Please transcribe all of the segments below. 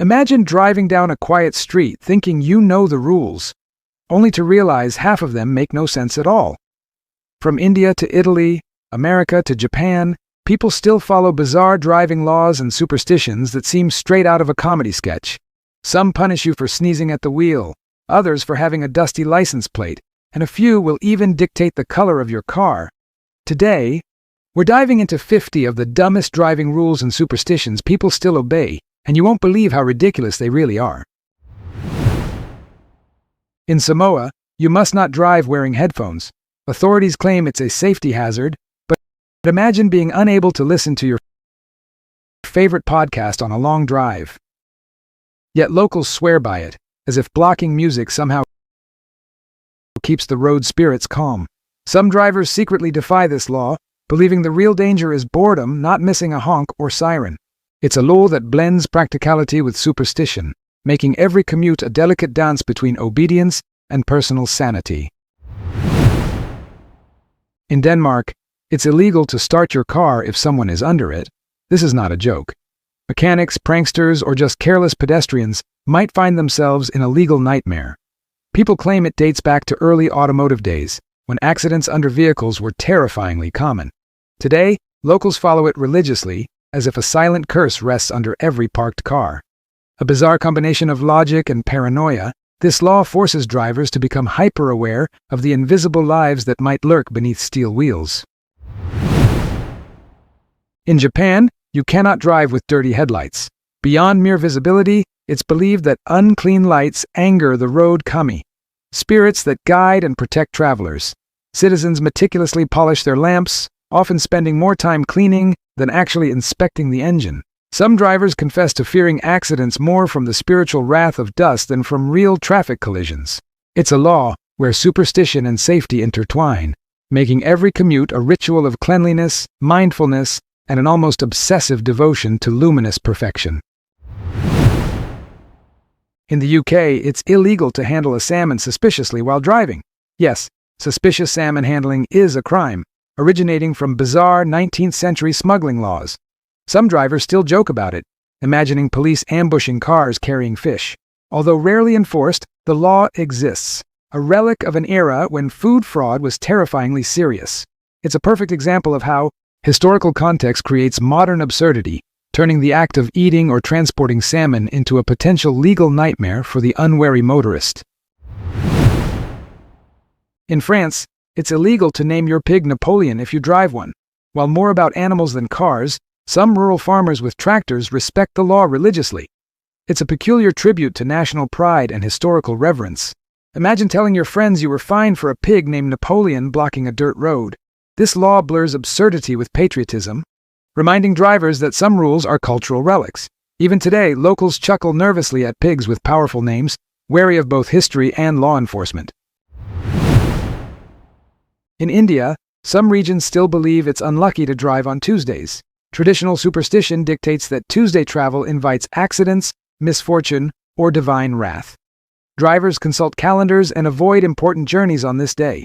Imagine driving down a quiet street thinking you know the rules, only to realize half of them make no sense at all. From India to Italy, America to Japan, people still follow bizarre driving laws and superstitions that seem straight out of a comedy sketch. Some punish you for sneezing at the wheel, others for having a dusty license plate, and a few will even dictate the color of your car. Today, we're diving into 50 of the dumbest driving rules and superstitions people still obey, and you won't believe how ridiculous they really are. In Samoa, you must not drive wearing headphones. Authorities claim it's a safety hazard, but imagine being unable to listen to your favorite podcast on a long drive. Yet locals swear by it, as if blocking music somehow keeps the road spirits calm. Some drivers secretly defy this law, believing the real danger is boredom, not missing a honk or siren. It's a law that blends practicality with superstition, making every commute a delicate dance between obedience and personal sanity. In Denmark, it's illegal to start your car if someone is under it. This is not a joke. Mechanics, pranksters, or just careless pedestrians might find themselves in a legal nightmare. People claim it dates back to early automotive days, when accidents under vehicles were terrifyingly common. Today, locals follow it religiously, as if a silent curse rests under every parked car. A bizarre combination of logic and paranoia, this law forces drivers to become hyper-aware of the invisible lives that might lurk beneath steel wheels. In Japan, you cannot drive with dirty headlights. Beyond mere visibility, it's believed that unclean lights anger the road kami, spirits that guide and protect travelers. Citizens meticulously polish their lamps, often spending more time cleaning than actually inspecting the engine. Some drivers confess to fearing accidents more from the spiritual wrath of dust than from real traffic collisions. It's a law where superstition and safety intertwine, making every commute a ritual of cleanliness, mindfulness, and an almost obsessive devotion to luminous perfection. In the UK, it's illegal to handle a salmon suspiciously while driving. Yes, suspicious salmon handling is a crime, originating from bizarre 19th century smuggling laws. Some drivers still joke about it, imagining police ambushing cars carrying fish. Although rarely enforced, the law exists, a relic of an era when food fraud was terrifyingly serious. It's a perfect example of how historical context creates modern absurdity, turning the act of eating or transporting salmon into a potential legal nightmare for the unwary motorist. In France, it's illegal to name your pig Napoleon if you drive one. While more about animals than cars, some rural farmers with tractors respect the law religiously. It's a peculiar tribute to national pride and historical reverence. Imagine telling your friends you were fined for a pig named Napoleon blocking a dirt road. This law blurs absurdity with patriotism, reminding drivers that some rules are cultural relics. Even today, locals chuckle nervously at pigs with powerful names, wary of both history and law enforcement. In India, some regions still believe it's unlucky to drive on Tuesdays. Traditional superstition dictates that Tuesday travel invites accidents, misfortune, or divine wrath. Drivers consult calendars and avoid important journeys on this day.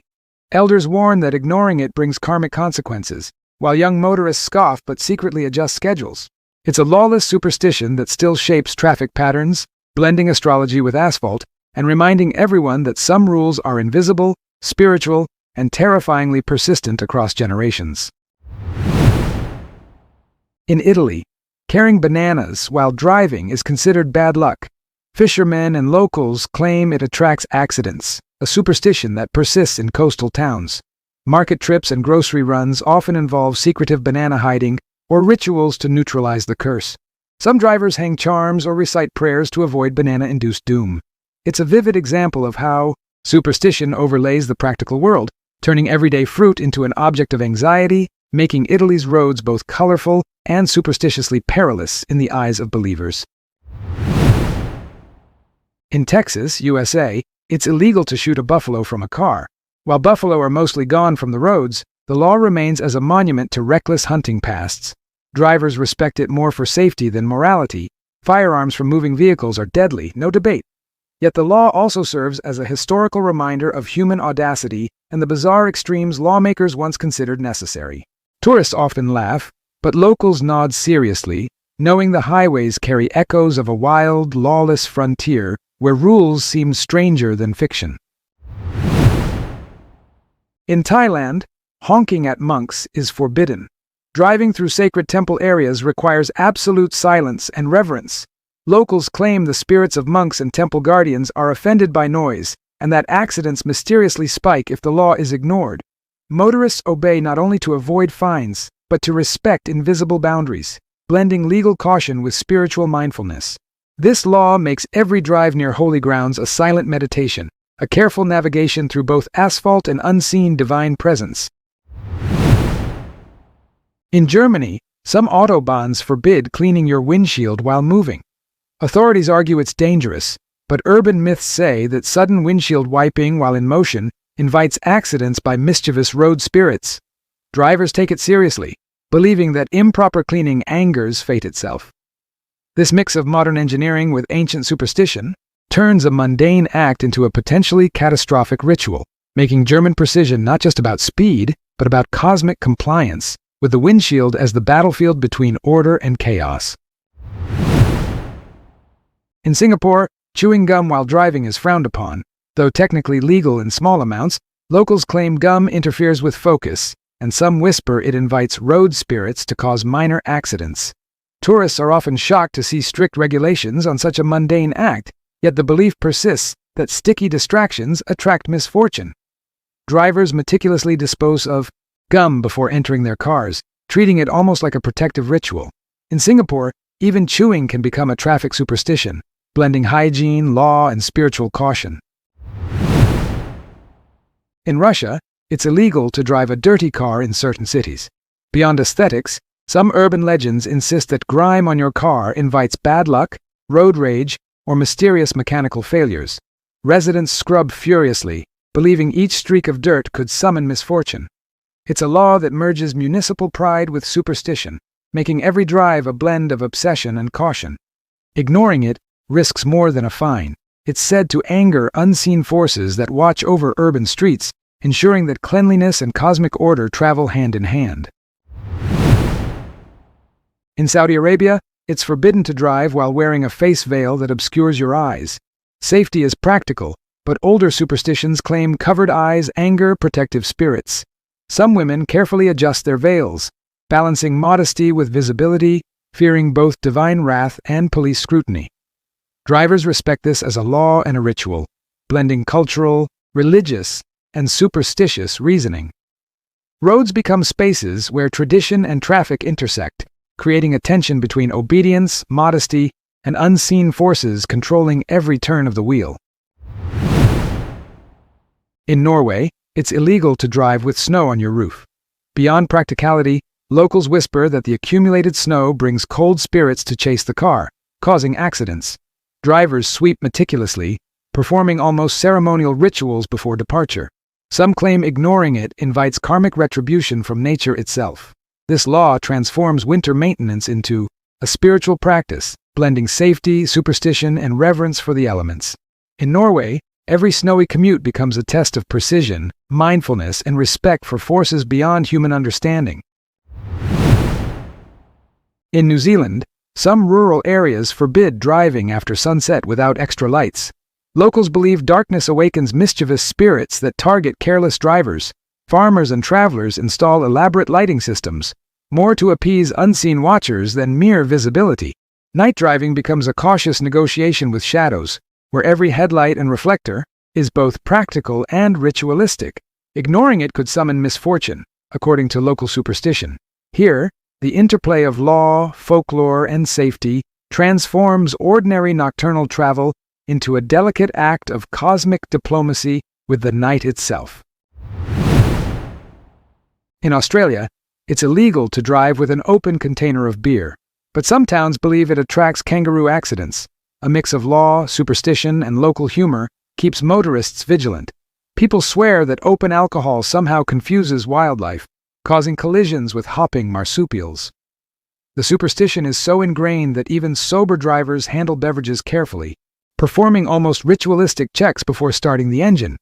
Elders warn that ignoring it brings karmic consequences, while young motorists scoff but secretly adjust schedules. It's a lawless superstition that still shapes traffic patterns, blending astrology with asphalt, and reminding everyone that some rules are invisible, spiritual, and terrifyingly persistent across generations. In Italy, carrying bananas while driving is considered bad luck. Fishermen and locals claim it attracts accidents, a superstition that persists in coastal towns. Market trips and grocery runs often involve secretive banana hiding or rituals to neutralize the curse. Some drivers hang charms or recite prayers to avoid banana-induced doom. It's a vivid example of how superstition overlays the practical world, turning everyday fruit into an object of anxiety, making Italy's roads both colorful and superstitiously perilous in the eyes of believers. In Texas, USA, it's illegal to shoot a buffalo from a car. While buffalo are mostly gone from the roads, the law remains as a monument to reckless hunting pasts. Drivers respect it more for safety than morality. Firearms from moving vehicles are deadly, no debate. Yet the law also serves as a historical reminder of human audacity and the bizarre extremes lawmakers once considered necessary. Tourists often laugh, but locals nod seriously, knowing the highways carry echoes of a wild, lawless frontier where rules seem stranger than fiction. In Thailand, honking at monks is forbidden. Driving through sacred temple areas requires absolute silence and reverence. Locals claim the spirits of monks and temple guardians are offended by noise, and that accidents mysteriously spike if the law is ignored. Motorists obey not only to avoid fines, but to respect invisible boundaries, blending legal caution with spiritual mindfulness. This law makes every drive near holy grounds a silent meditation, a careful navigation through both asphalt and unseen divine presence. In Germany, some autobahns forbid cleaning your windshield while moving. Authorities argue it's dangerous, but urban myths say that sudden windshield wiping while in motion invites accidents by mischievous road spirits. Drivers take it seriously, believing that improper cleaning angers fate itself. This mix of modern engineering with ancient superstition turns a mundane act into a potentially catastrophic ritual, making German precision not just about speed, but about cosmic compliance, with the windshield as the battlefield between order and chaos. In Singapore, chewing gum while driving is frowned upon. Though technically legal in small amounts, locals claim gum interferes with focus, and some whisper it invites road spirits to cause minor accidents. Tourists are often shocked to see strict regulations on such a mundane act, yet the belief persists that sticky distractions attract misfortune. Drivers meticulously dispose of gum before entering their cars, treating it almost like a protective ritual. In Singapore, even chewing can become a traffic superstition, blending hygiene, law, and spiritual caution. In Russia, it's illegal to drive a dirty car in certain cities. Beyond aesthetics, some urban legends insist that grime on your car invites bad luck, road rage, or mysterious mechanical failures. Residents scrub furiously, believing each streak of dirt could summon misfortune. It's a law that merges municipal pride with superstition, making every drive a blend of obsession and caution. Ignoring it risks more than a fine. It's said to anger unseen forces that watch over urban streets, ensuring that cleanliness and cosmic order travel hand in hand. In Saudi Arabia, it's forbidden to drive while wearing a face veil that obscures your eyes. Safety is practical, but older superstitions claim covered eyes anger protective spirits. Some women carefully adjust their veils, balancing modesty with visibility, fearing both divine wrath and police scrutiny. Drivers respect this as a law and a ritual, blending cultural, religious, and superstitious reasoning. Roads become spaces where tradition and traffic intersect, creating a tension between obedience, modesty, and unseen forces controlling every turn of the wheel. In Norway, it's illegal to drive with snow on your roof. Beyond practicality, locals whisper that the accumulated snow brings cold spirits to chase the car, causing accidents. Drivers sweep meticulously, performing almost ceremonial rituals before departure. Some claim ignoring it invites karmic retribution from nature itself. This law transforms winter maintenance into a spiritual practice, blending safety, superstition, and reverence for the elements. In Norway, every snowy commute becomes a test of precision, mindfulness, and respect for forces beyond human understanding. In New Zealand, some rural areas forbid driving after sunset without extra lights. Locals believe darkness awakens mischievous spirits that target careless drivers. Farmers and travelers install elaborate lighting systems, more to appease unseen watchers than mere visibility. Night driving becomes a cautious negotiation with shadows, where every headlight and reflector is both practical and ritualistic. Ignoring it could summon misfortune, according to local superstition. Here, the interplay of law, folklore, and safety transforms ordinary nocturnal travel into a delicate act of cosmic diplomacy with the night itself. In Australia, it's illegal to drive with an open container of beer, but some towns believe it attracts kangaroo accidents. A mix of law, superstition, and local humor keeps motorists vigilant. People swear that open alcohol somehow confuses wildlife, causing collisions with hopping marsupials. The superstition is so ingrained that even sober drivers handle beverages carefully, performing almost ritualistic checks before starting the engine.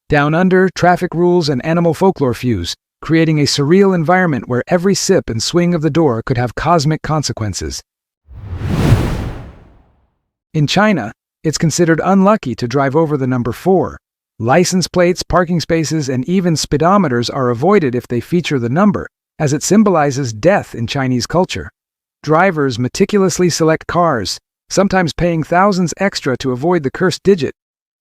Down under, traffic rules and animal folklore fuse, creating a surreal environment where every sip and swing of the door could have cosmic consequences. In China, it's considered unlucky to drive over the number 4. License plates, parking spaces, and even speedometers are avoided if they feature the number, as it symbolizes death in Chinese culture. Drivers meticulously select cars, sometimes paying thousands extra to avoid the cursed digit.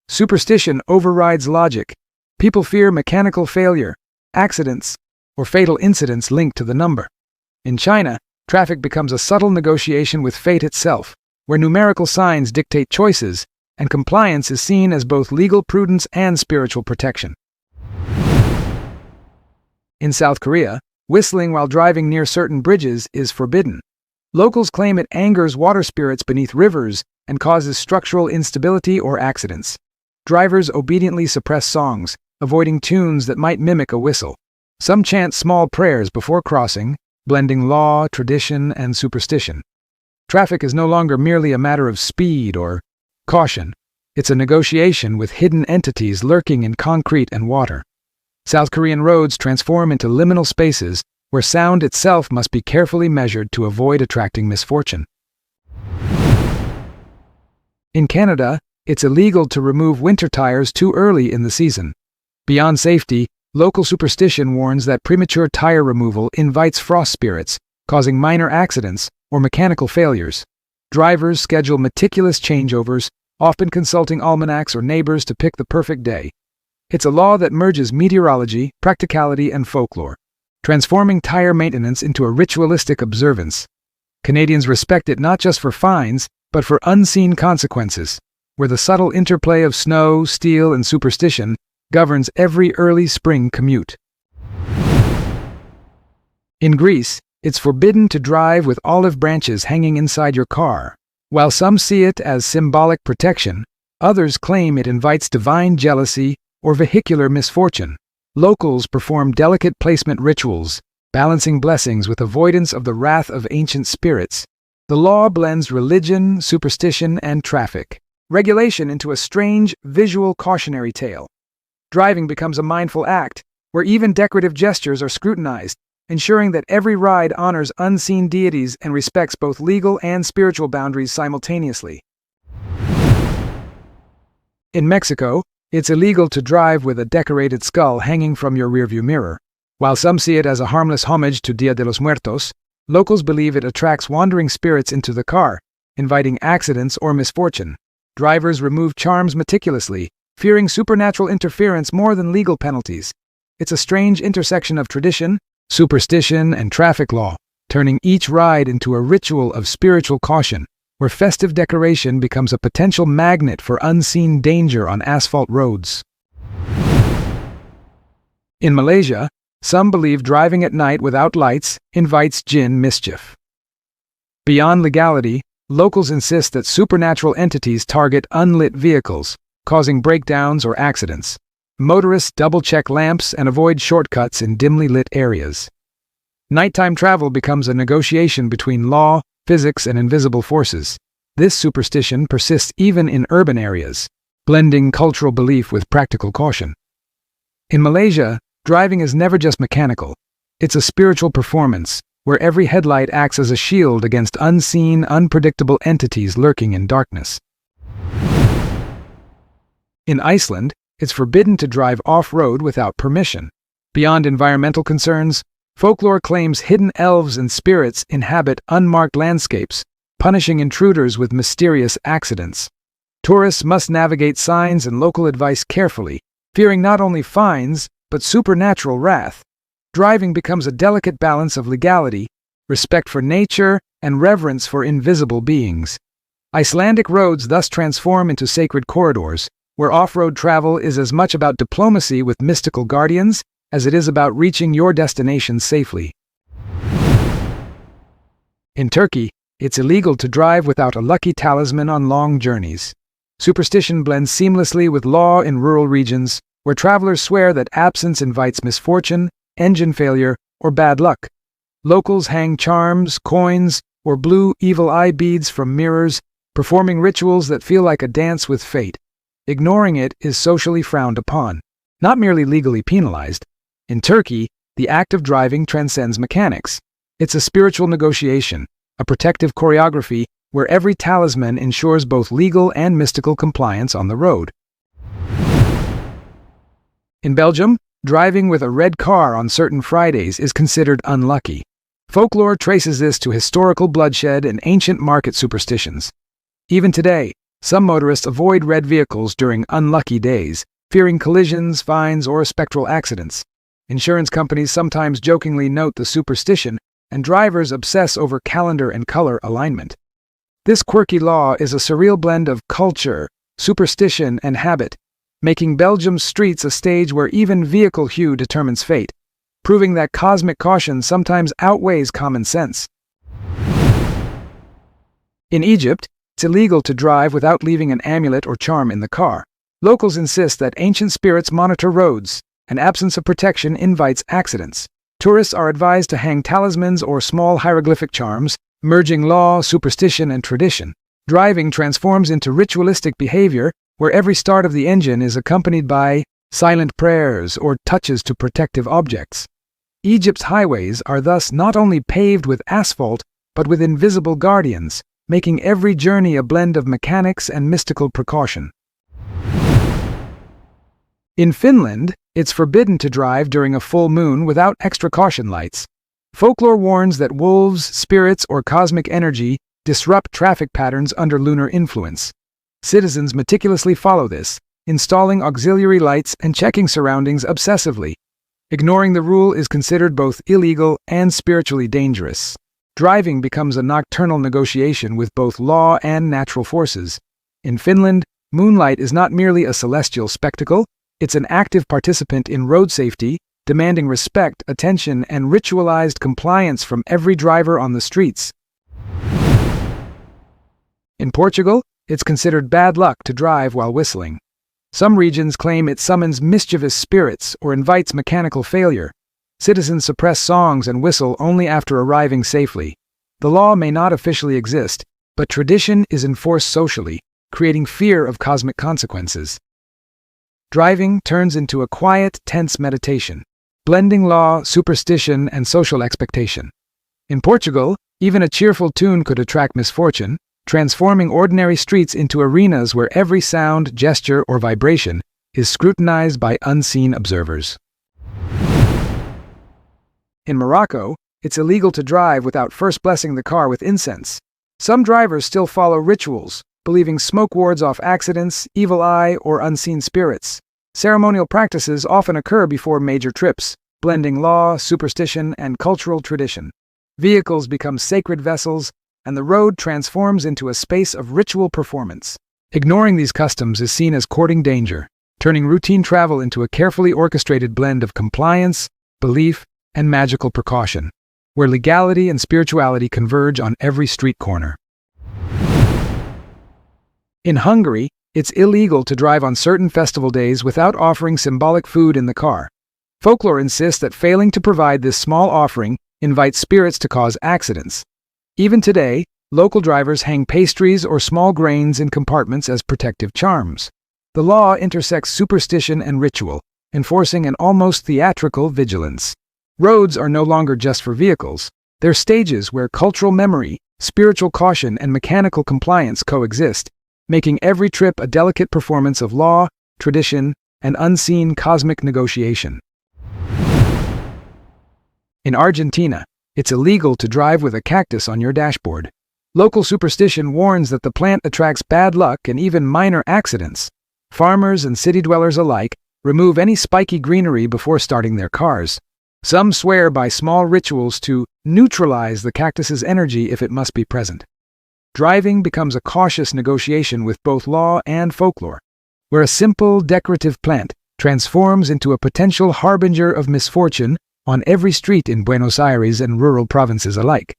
Superstition overrides logic. People fear mechanical failure, accidents, or fatal incidents linked to the number. In China, traffic becomes a subtle negotiation with fate itself, where numerical signs dictate choices, and compliance is seen as both legal prudence and spiritual protection. In South Korea, whistling while driving near certain bridges is forbidden. Locals claim it angers water spirits beneath rivers and causes structural instability or accidents. Drivers obediently suppress songs, avoiding tunes that might mimic a whistle. Some chant small prayers before crossing, blending law, tradition, and superstition. Traffic is no longer merely a matter of speed or caution. It's a negotiation with hidden entities lurking in concrete and water. South Korean roads transform into liminal spaces where sound itself must be carefully measured to avoid attracting misfortune. In Canada, it's illegal to remove winter tires too early in the season. Beyond safety, local superstition warns that premature tire removal invites frost spirits, causing minor accidents or mechanical failures. Drivers schedule meticulous changeovers, often consulting almanacs or neighbors to pick the perfect day. It's a law that merges meteorology, practicality, and folklore, transforming tire maintenance into a ritualistic observance. Canadians respect it not just for fines, but for unseen consequences, where the subtle interplay of snow, steel, and superstition governs every early spring commute. In Greece, it's forbidden to drive with olive branches hanging inside your car. While some see it as symbolic protection, others claim it invites divine jealousy or vehicular misfortune. Locals perform delicate placement rituals, balancing blessings with avoidance of the wrath of ancient spirits. The law blends religion, superstition, and traffic regulation into a strange, visual cautionary tale. Driving becomes a mindful act, where even decorative gestures are scrutinized, ensuring that every ride honors unseen deities and respects both legal and spiritual boundaries simultaneously. In Mexico, it's illegal to drive with a decorated skull hanging from your rearview mirror. While some see it as a harmless homage to Dia de los Muertos, locals believe it attracts wandering spirits into the car, inviting accidents or misfortune. Drivers remove charms meticulously, fearing supernatural interference more than legal penalties. It's a strange intersection of tradition, superstition, and traffic law, turning each ride into a ritual of spiritual caution, where festive decoration becomes a potential magnet for unseen danger on asphalt roads. In Malaysia, some believe driving at night without lights invites jinn mischief. Beyond legality, locals insist that supernatural entities target unlit vehicles, causing breakdowns or accidents. Motorists double-check lamps and avoid shortcuts in dimly lit areas. Nighttime travel becomes a negotiation between law, physics, and invisible forces. This superstition persists even in urban areas, blending cultural belief with practical caution. In Malaysia, driving is never just mechanical. It's a spiritual performance, where every headlight acts as a shield against unseen, unpredictable entities lurking in darkness. In Iceland, it's forbidden to drive off-road without permission. Beyond environmental concerns, folklore claims hidden elves and spirits inhabit unmarked landscapes, punishing intruders with mysterious accidents. Tourists must navigate signs and local advice carefully, fearing not only fines, but supernatural wrath. Driving becomes a delicate balance of legality, respect for nature, and reverence for invisible beings. Icelandic roads thus transform into sacred corridors, where off-road travel is as much about diplomacy with mystical guardians as it is about reaching your destination safely. In Turkey, it's illegal to drive without a lucky talisman on long journeys. Superstition blends seamlessly with law in rural regions, where travelers swear that absence invites misfortune, engine failure, or bad luck. Locals hang charms, coins, or blue evil eye beads from mirrors, performing rituals that feel like a dance with fate. Ignoring it is socially frowned upon, not merely legally penalized. In Turkey, the act of driving transcends mechanics. It's a spiritual negotiation, a protective choreography where every talisman ensures both legal and mystical compliance on the road. In Belgium, driving with a red car on certain Fridays is considered unlucky. Folklore traces this to historical bloodshed and ancient market superstitions. Even today, some motorists avoid red vehicles during unlucky days, fearing collisions, fines, or spectral accidents. Insurance companies sometimes jokingly note the superstition, and drivers obsess over calendar and color alignment. This quirky law is a surreal blend of culture, superstition, and habit, making Belgium's streets a stage where even vehicle hue determines fate, proving that cosmic caution sometimes outweighs common sense. In Egypt, it's illegal to drive without leaving an amulet or charm in the car. Locals insist that ancient spirits monitor roads, and absence of protection invites accidents. Tourists are advised to hang talismans or small hieroglyphic charms, merging law, superstition, and tradition. Driving transforms into ritualistic behavior, where every start of the engine is accompanied by silent prayers or touches to protective objects. Egypt's highways are thus not only paved with asphalt, but with invisible guardians, making every journey a blend of mechanics and mystical precaution. In Finland, it's forbidden to drive during a full moon without extra caution lights. Folklore warns that wolves, spirits, or cosmic energy disrupt traffic patterns under lunar influence. Citizens meticulously follow this, installing auxiliary lights and checking surroundings obsessively. Ignoring the rule is considered both illegal and spiritually dangerous. Driving becomes a nocturnal negotiation with both law and natural forces. In Finland, moonlight is not merely a celestial spectacle, it's an active participant in road safety, demanding respect, attention, and ritualized compliance from every driver on the streets. In Portugal, it's considered bad luck to drive while whistling. Some regions claim it summons mischievous spirits or invites mechanical failure. Citizens suppress songs and whistle only after arriving safely. The law may not officially exist, but tradition is enforced socially, creating fear of cosmic consequences. Driving turns into a quiet, tense meditation, blending law, superstition, and social expectation. In Portugal, even a cheerful tune could attract misfortune, transforming ordinary streets into arenas where every sound, gesture, or vibration is scrutinized by unseen observers. In Morocco, it's illegal to drive without first blessing the car with incense. Some drivers still follow rituals, believing smoke wards off accidents, evil eye, or unseen spirits. Ceremonial practices often occur before major trips, blending law, superstition, and cultural tradition. Vehicles become sacred vessels, and the road transforms into a space of ritual performance. Ignoring these customs is seen as courting danger, turning routine travel into a carefully orchestrated blend of compliance, belief, and magical precaution, where legality and spirituality converge on every street corner. In Hungary, it's illegal to drive on certain festival days without offering symbolic food in the car. Folklore insists that failing to provide this small offering invites spirits to cause accidents. Even today, local drivers hang pastries or small grains in compartments as protective charms. The law intersects superstition and ritual, enforcing an almost theatrical vigilance. Roads are no longer just for vehicles. They're stages where cultural memory, spiritual caution, and mechanical compliance coexist, making every trip a delicate performance of law, tradition, and unseen cosmic negotiation. In Argentina, it's illegal to drive with a cactus on your dashboard. Local superstition warns that the plant attracts bad luck and even minor accidents. Farmers and city dwellers alike remove any spiky greenery before starting their cars. Some swear by small rituals to neutralize the cactus's energy if it must be present. Driving becomes a cautious negotiation with both law and folklore, where a simple decorative plant transforms into a potential harbinger of misfortune on every street in Buenos Aires and rural provinces alike.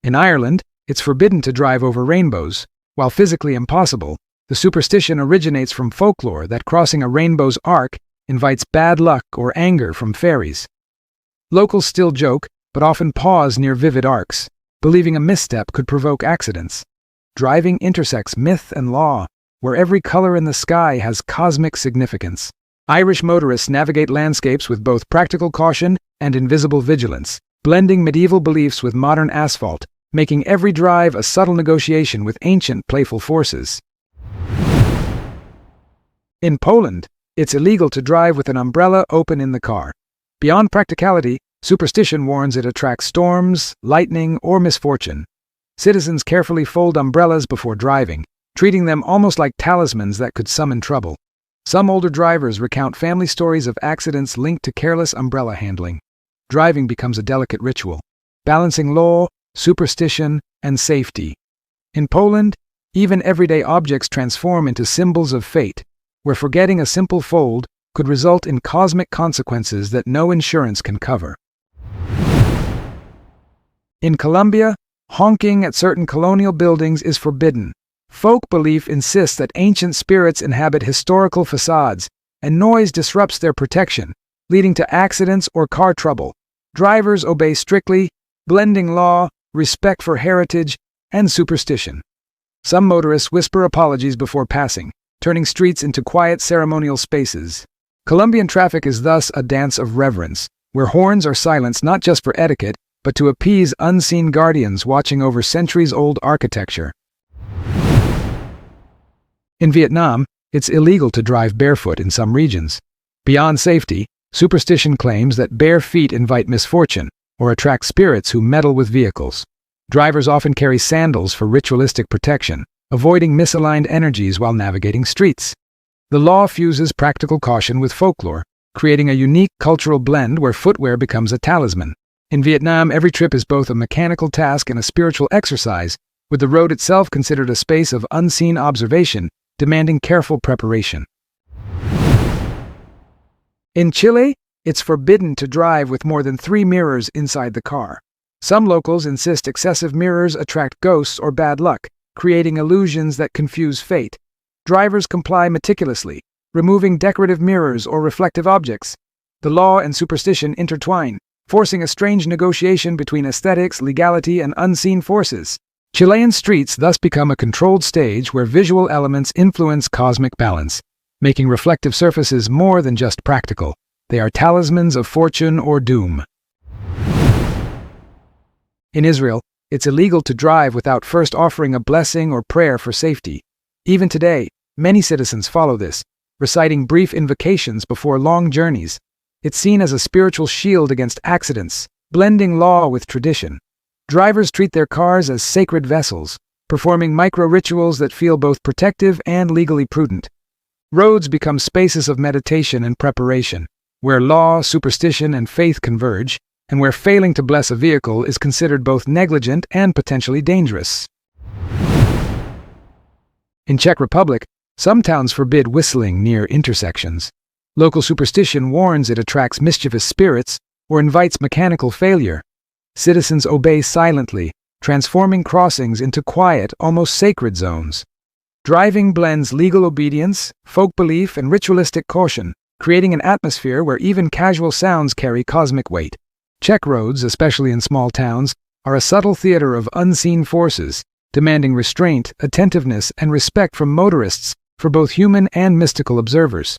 In Ireland, it's forbidden to drive over rainbows. While physically impossible, the superstition originates from folklore that crossing a rainbow's arc invites bad luck or anger from fairies. Locals still joke, but often pause near vivid arcs, believing a misstep could provoke accidents. Driving intersects myth and law, where every color in the sky has cosmic significance. Irish motorists navigate landscapes with both practical caution and invisible vigilance, blending medieval beliefs with modern asphalt, making every drive a subtle negotiation with ancient, playful forces. In Poland, it's illegal to drive with an umbrella open in the car. Beyond practicality, superstition warns it attracts storms, lightning, or misfortune. Citizens carefully fold umbrellas before driving, treating them almost like talismans that could summon trouble. Some older drivers recount family stories of accidents linked to careless umbrella handling. Driving becomes a delicate ritual, balancing law, superstition, and safety. In Poland, even everyday objects transform into symbols of fate, where forgetting a simple fold could result in cosmic consequences that no insurance can cover. In Colombia, honking at certain colonial buildings is forbidden. Folk belief insists that ancient spirits inhabit historical facades, and noise disrupts their protection, leading to accidents or car trouble. Drivers obey strictly, blending law, respect for heritage, and superstition. Some motorists whisper apologies before passing, turning streets into quiet ceremonial spaces. Colombian traffic is thus a dance of reverence, where horns are silenced not just for etiquette, but to appease unseen guardians watching over centuries-old architecture. In Vietnam, it's illegal to drive barefoot in some regions. Beyond safety, superstition claims that bare feet invite misfortune or attract spirits who meddle with vehicles. Drivers often carry sandals for ritualistic protection, avoiding misaligned energies while navigating streets. The law fuses practical caution with folklore, creating a unique cultural blend where footwear becomes a talisman. In Vietnam, every trip is both a mechanical task and a spiritual exercise, with the road itself considered a space of unseen observation, demanding careful preparation. In Chile, it's forbidden to drive with more than 3 mirrors inside the car. Some locals insist excessive mirrors attract ghosts or bad luck, creating illusions that confuse fate. Drivers comply meticulously, removing decorative mirrors or reflective objects. The law and superstition intertwine, forcing a strange negotiation between aesthetics, legality, and unseen forces. Chilean streets thus become a controlled stage where visual elements influence cosmic balance, making reflective surfaces more than just practical. They are talismans of fortune or doom. In Israel, it's illegal to drive without first offering a blessing or prayer for safety. Even today, many citizens follow this, reciting brief invocations before long journeys. It's seen as a spiritual shield against accidents, blending law with tradition. Drivers treat their cars as sacred vessels, performing micro-rituals that feel both protective and legally prudent. Roads become spaces of meditation and preparation, where law, superstition, and faith converge, and where failing to bless a vehicle is considered both negligent and potentially dangerous. In Czech Republic, some towns forbid whistling near intersections. Local superstition warns it attracts mischievous spirits or invites mechanical failure. Citizens obey silently, transforming crossings into quiet, almost sacred zones. Driving blends legal obedience, folk belief, and ritualistic caution, creating an atmosphere where even casual sounds carry cosmic weight. Czech roads, especially in small towns, are a subtle theater of unseen forces, demanding restraint, attentiveness, and respect from motorists for both human and mystical observers.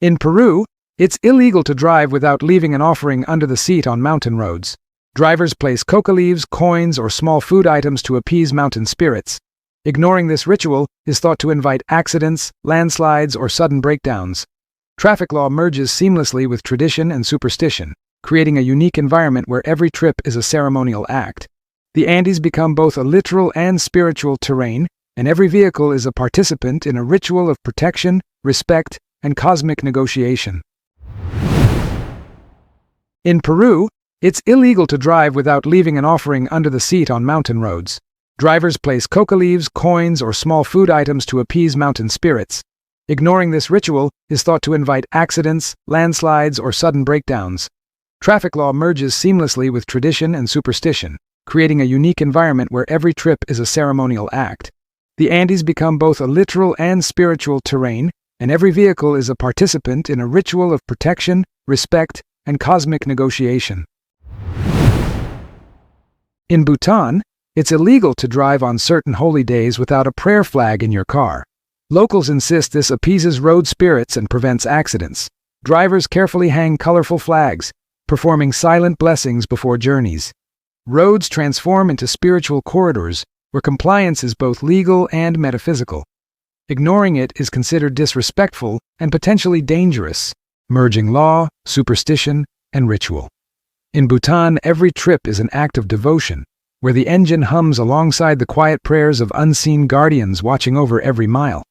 In Peru, it's illegal to drive without leaving an offering under the seat on mountain roads. Drivers place coca leaves, coins, or small food items to appease mountain spirits. Ignoring this ritual is thought to invite accidents, landslides, or sudden breakdowns. Traffic law merges seamlessly with tradition and superstition, creating a unique environment where every trip is a ceremonial act. The Andes become both a literal and spiritual terrain, and every vehicle is a participant in a ritual of protection, respect, and cosmic negotiation. In Peru, it's illegal to drive without leaving an offering under the seat on mountain roads. Drivers place coca leaves, coins, or small food items to appease mountain spirits. Ignoring this ritual is thought to invite accidents, landslides, or sudden breakdowns. Traffic law merges seamlessly with tradition and superstition, creating a unique environment where every trip is a ceremonial act. The Andes become both a literal and spiritual terrain, and every vehicle is a participant in a ritual of protection, respect, and cosmic negotiation. In Bhutan, it's illegal to drive on certain holy days without a prayer flag in your car. Locals insist this appeases road spirits and prevents accidents. Drivers carefully hang colorful flags, performing silent blessings before journeys. Roads transform into spiritual corridors where compliance is both legal and metaphysical. Ignoring it is considered disrespectful and potentially dangerous, merging law, superstition, and ritual. In Bhutan, every trip is an act of devotion, where the engine hums alongside the quiet prayers of unseen guardians watching over every mile.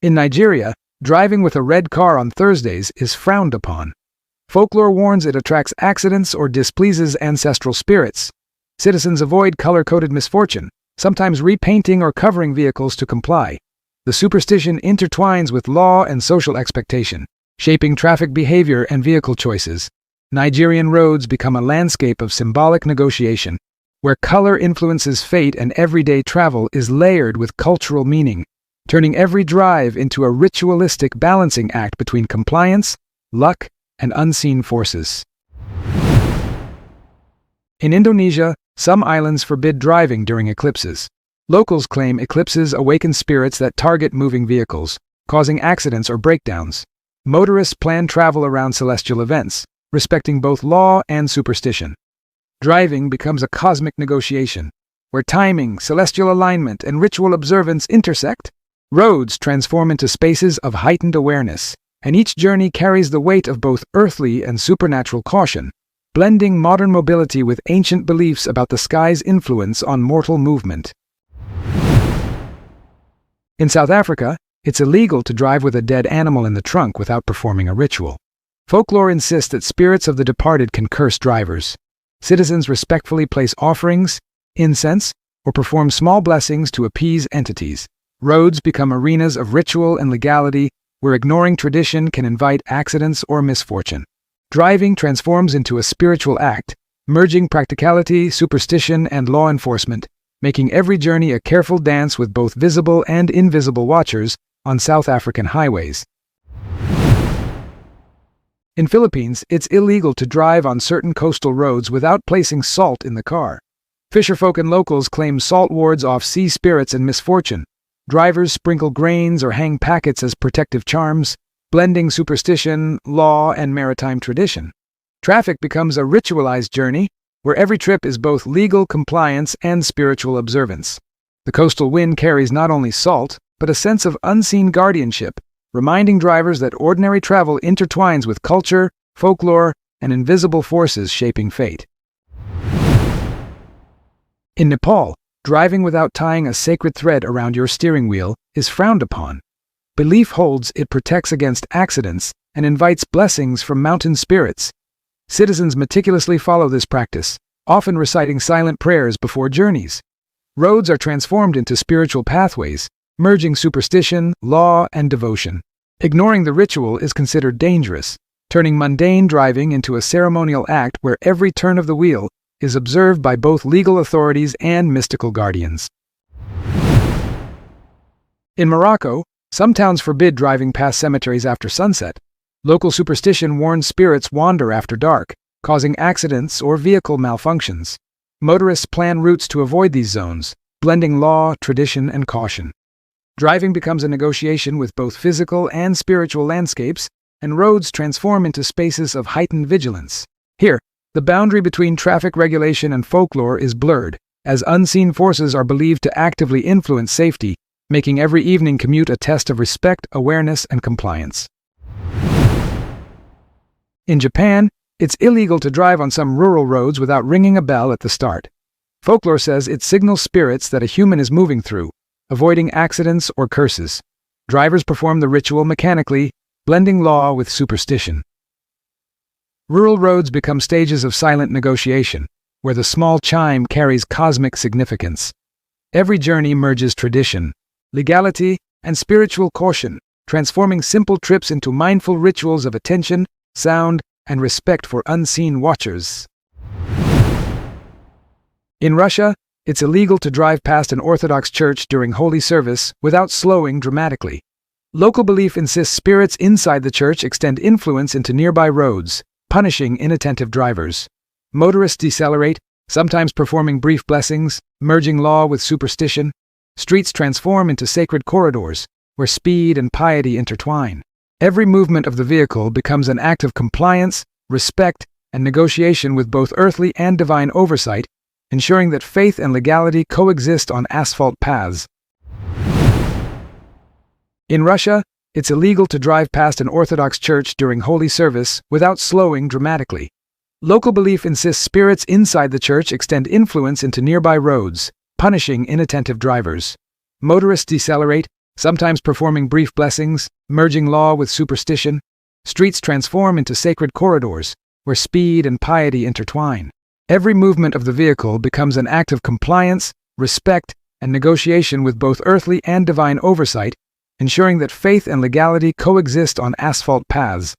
In Nigeria, driving with a red car on Thursdays is frowned upon. Folklore warns it attracts accidents or displeases ancestral spirits. Citizens avoid color-coded misfortune, sometimes repainting or covering vehicles to comply. The superstition intertwines with law and social expectation, shaping traffic behavior and vehicle choices. Nigerian roads become a landscape of symbolic negotiation, where color influences fate and everyday travel is layered with cultural meaning, turning every drive into a ritualistic balancing act between compliance, luck, and unseen forces. In Indonesia, some islands forbid driving during eclipses. Locals claim eclipses awaken spirits that target moving vehicles, causing accidents or breakdowns. Motorists plan travel around celestial events, respecting both law and superstition. Driving becomes a cosmic negotiation, where timing, celestial alignment, and ritual observance intersect. Roads transform into spaces of heightened awareness, and each journey carries the weight of both earthly and supernatural caution, blending modern mobility with ancient beliefs about the sky's influence on mortal movement. In South Africa, it's illegal to drive with a dead animal in the trunk without performing a ritual. Folklore insists that spirits of the departed can curse drivers. Citizens respectfully place offerings, incense, or perform small blessings to appease entities. Roads become arenas of ritual and legality, where ignoring tradition can invite accidents or misfortune. Driving transforms into a spiritual act, merging practicality, superstition, and law enforcement, making every journey a careful dance with both visible and invisible watchers on South African highways. In Philippines, it's illegal to drive on certain coastal roads without placing salt in the car. Fisherfolk and locals claim salt wards off sea spirits and misfortune. Drivers sprinkle grains or hang packets as protective charms, blending superstition, law, and maritime tradition. Traffic becomes a ritualized journey, where every trip is both legal compliance and spiritual observance. The coastal wind carries not only salt, but a sense of unseen guardianship, reminding drivers that ordinary travel intertwines with culture, folklore, and invisible forces shaping fate. In Nepal, driving without tying a sacred thread around your steering wheel is frowned upon. Belief holds it protects against accidents and invites blessings from mountain spirits. Citizens meticulously follow this practice, often reciting silent prayers before journeys. Roads are transformed into spiritual pathways, merging superstition, law, and devotion. Ignoring the ritual is considered dangerous, turning mundane driving into a ceremonial act where every turn of the wheel is observed by both legal authorities and mystical guardians. In Morocco, some towns forbid driving past cemeteries after sunset. Local superstition warns spirits wander after dark, causing accidents or vehicle malfunctions. Motorists plan routes to avoid these zones, blending law, tradition, and caution. Driving becomes a negotiation with both physical and spiritual landscapes, and roads transform into spaces of heightened vigilance. Here, the boundary between traffic regulation and folklore is blurred, as unseen forces are believed to actively influence safety, making every evening commute a test of respect, awareness, and compliance. In Japan, it's illegal to drive on some rural roads without ringing a bell at the start. Folklore says it signals spirits that a human is moving through, avoiding accidents or curses. Drivers perform the ritual mechanically, blending law with superstition. Rural roads become stages of silent negotiation, where the small chime carries cosmic significance. Every journey merges tradition, legality, and spiritual caution, transforming simple trips into mindful rituals of attention, sound, and respect for unseen watchers. In Russia, it's illegal to drive past an Orthodox church during holy service without slowing dramatically. Local belief insists spirits inside the church extend influence into nearby roads, punishing inattentive drivers. Motorists decelerate, sometimes performing brief blessings, merging law with superstition. Streets transform into sacred corridors, where speed and piety intertwine. Every movement of the vehicle becomes an act of compliance, respect, and negotiation with both earthly and divine oversight, ensuring that faith and legality coexist on asphalt paths. In Russia, it's illegal to drive past an Orthodox church during holy service without slowing dramatically. Local belief insists spirits inside the church extend influence into nearby roads, punishing inattentive drivers. Motorists decelerate, sometimes performing brief blessings, merging law with superstition. Streets transform into sacred corridors, where speed and piety intertwine. Every movement of the vehicle becomes an act of compliance, respect, and negotiation with both earthly and divine oversight, ensuring that faith and legality coexist on asphalt paths.